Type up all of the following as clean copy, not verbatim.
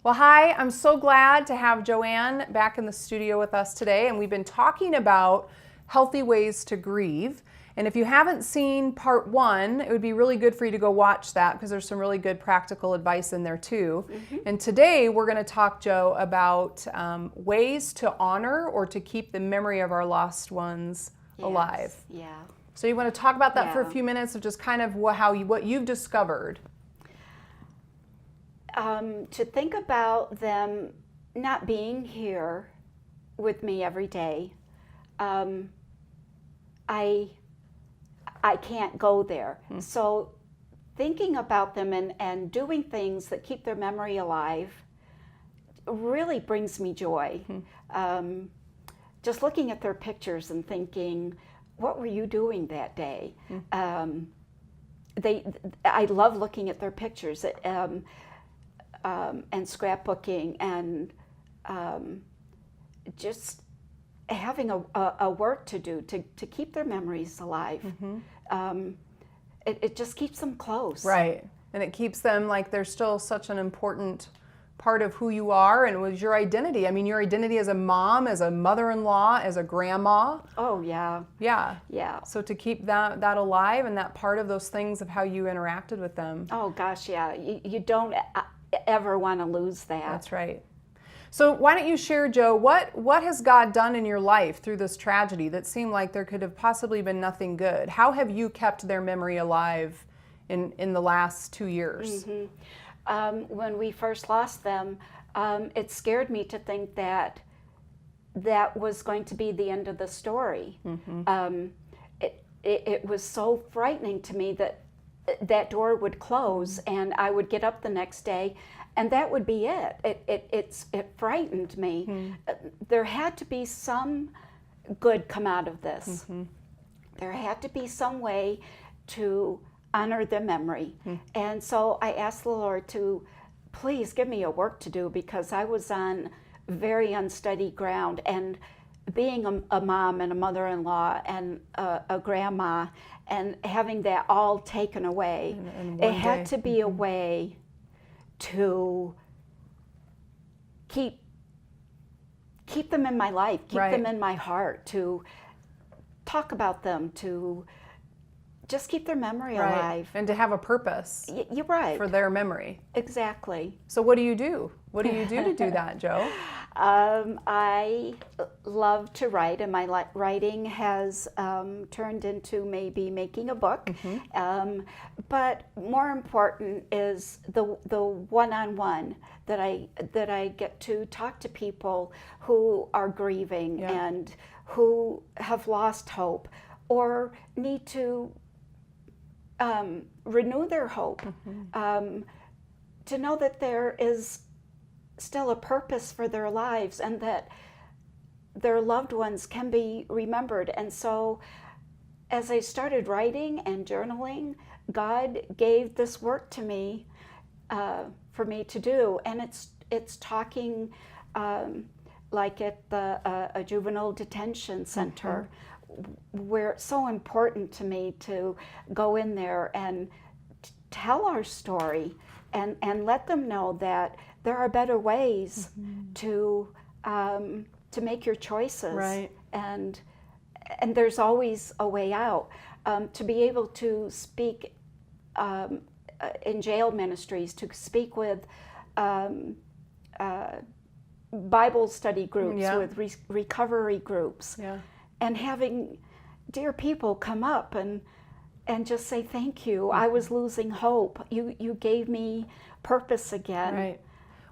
Well, hi, I'm so glad to have Joanne back in the studio with us today, and we've been talking about healthy ways to grieve. And if you haven't seen part 1, it would be really good for you to go watch that because there's some really good practical advice in there too. And today we're going to talk, Joe, about ways to honor or to keep the memory of our lost ones alive. Yeah. So you want to talk about that for a few minutes of just kind of what you've discovered? To think about them not being here with me every day, I can't go there. So thinking about them and doing things that keep their memory alive really brings me joy. Just looking at their pictures and thinking, what were you doing that day? I love looking at their pictures. And scrapbooking and just having a work to do to keep their memories alive. It just keeps them close. Right. And it keeps them like they're still such an important part of who you are and was your identity. I mean, your identity as a mom, as a mother-in-law, as a grandma. Oh, yeah. Yeah. Yeah. So to keep that alive and that part of those things of how you interacted with them. Oh, gosh, yeah. You don't ever want to lose that. That's right. So why don't you share, Joe, what has God done in your life through this tragedy that seemed like there could have possibly been nothing good? How have you kept their memory alive in the last 2 years? When we first lost them, it scared me to think that was going to be the end of the story. It was so frightening to me that door would close and I would get up the next day and that would be it. It frightened me. There had to be some good come out of this. There had to be some way to honor the memory. And so I asked the Lord to please give me a work to do because I was on very unsteady ground, and being a mom and a mother-in-law and a grandma and having that all taken away, it had to be a way to keep them in my life, keep them in my heart, to talk about them, to just keep their memory alive. And to have a purpose. You're right. For their memory. Exactly. So what do you do? What do you do to do that, Joe? I love to write, and my writing has turned into maybe making a book. But more important is the one-on-one that I get to talk to people who are grieving and who have lost hope or need to renew their hope. To know that there is still a purpose for their lives and that their loved ones can be remembered. And so as I started writing and journaling, God gave this work to me for me to do. And it's talking like at a juvenile detention center, where it's so important to me to go in there and tell our story and let them know that there are better ways to make your choices, and there's always a way out. To be able to speak in jail ministries, to speak with Bible study groups, with recovery groups, and having dear people come up and just say thank you. I was losing hope. You gave me purpose again. Right.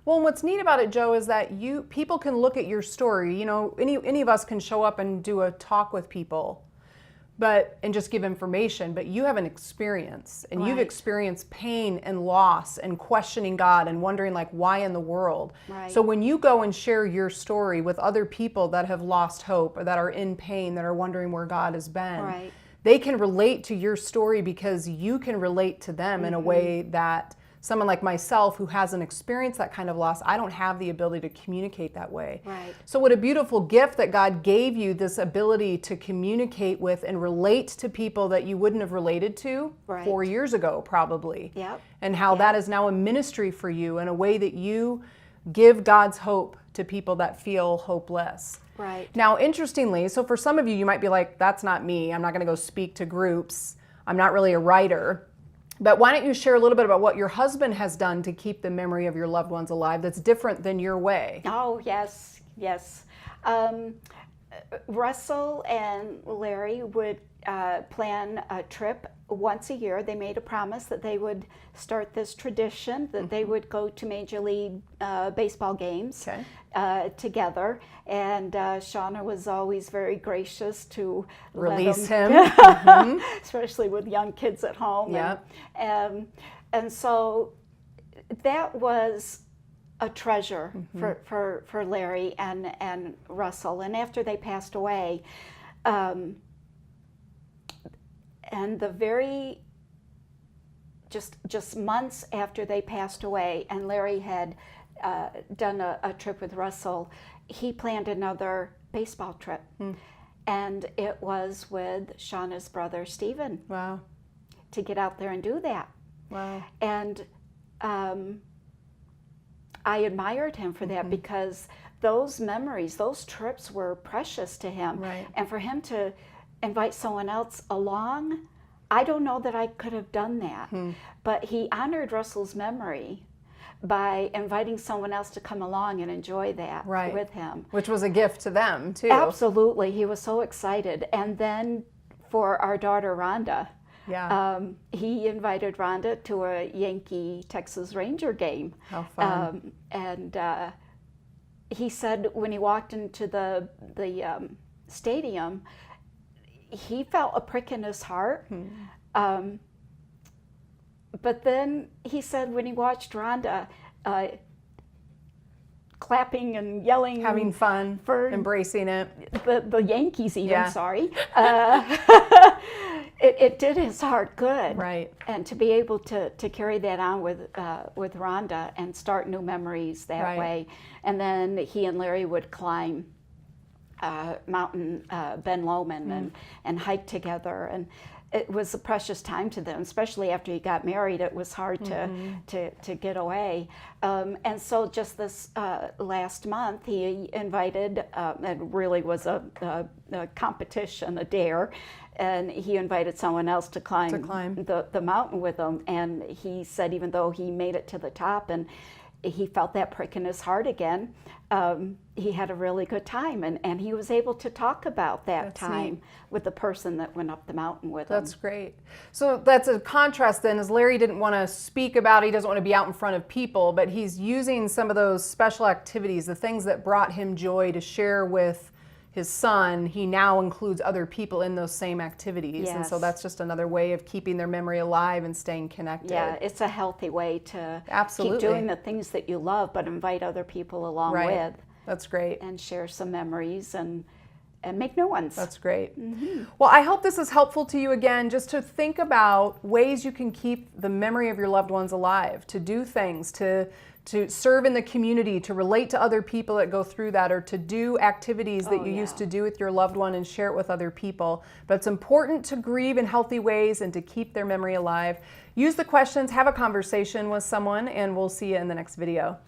Well, and what's neat about it, Joe, is that people can look at your story. You know, any of us can show up and do a talk with people, and just give information. But you have an experience, and you've experienced pain and loss and questioning God and wondering like, why in the world? So when you go and share your story with other people that have lost hope or that are in pain, that are wondering where God has been, they can relate to your story because you can relate to them in a way that someone like myself who hasn't experienced that kind of loss, I don't have the ability to communicate that way. So what a beautiful gift that God gave you, this ability to communicate with and relate to people that you wouldn't have related to 4 years ago, probably. And how that is now a ministry for you in a way that you give God's hope to people that feel hopeless. Right. Now, interestingly, so for some of you, you might be like, that's not me. I'm not going to go speak to groups. I'm not really a writer. But why don't you share a little bit about what your husband has done to keep the memory of your loved ones alive that's different than your way? Oh, yes, yes. Russell and Larry would plan a trip once a year. They made a promise that they would start this tradition, that they would go to Major League Baseball games together. And Shauna was always very gracious to release him, especially with young kids at home. Yep. And so that was a treasure for Larry and Russell. And after they passed away, and the very just months after they passed away, and Larry had done a trip with Russell, he planned another baseball trip. And it was with Shauna's brother, Stephen. Wow. To get out there and do that. Wow. And I admired him for that, because those memories, those trips were precious to him. Right. And for him to invite someone else along, I don't know that I could have done that. But he honored Russell's memory by inviting someone else to come along and enjoy that with him. Which was a gift to them, too. Absolutely. He was so excited. And then for our daughter, Rhonda, he invited Rhonda to a Yankee-Texas Ranger game. How fun. And he said when he walked into the stadium, he felt a prick in his heart. But then he said when he watched Rhonda clapping and yelling, having fun, embracing it, the Yankees even, sorry, it did his heart good. Right. And to be able to carry that on with Rhonda and start new memories that way. And then he and Larry would climb Mountain Ben Lomond and hike together, and it was a precious time to them, especially after he got married. It was hard to get away. And so just this last month, he invited, it really was a competition, a dare, and he invited someone else to climb the mountain with him. And he said even though he made it to the top and he felt that prick in his heart again, he had a really good time, and he was able to talk about that time with the person that went up the mountain with him. That's great. So that's a contrast then, as Larry didn't want to speak about it, he doesn't want to be out in front of people, but he's using some of those special activities, the things that brought him joy, to share with his son. He now includes other people in those same activities. And so that's just another way of keeping their memory alive and staying connected. Yeah, it's a healthy way to keep doing the things that you love, but invite other people along with. That's great. And share some memories and make new ones. That's great. Well, I hope this is helpful to you again, just to think about ways you can keep the memory of your loved ones alive, to do things, to serve in the community, to relate to other people that go through that, or to do activities that you used to do with your loved one and share it with other people. But it's important to grieve in healthy ways and to keep their memory alive. Use the questions, have a conversation with someone, and we'll see you in the next video.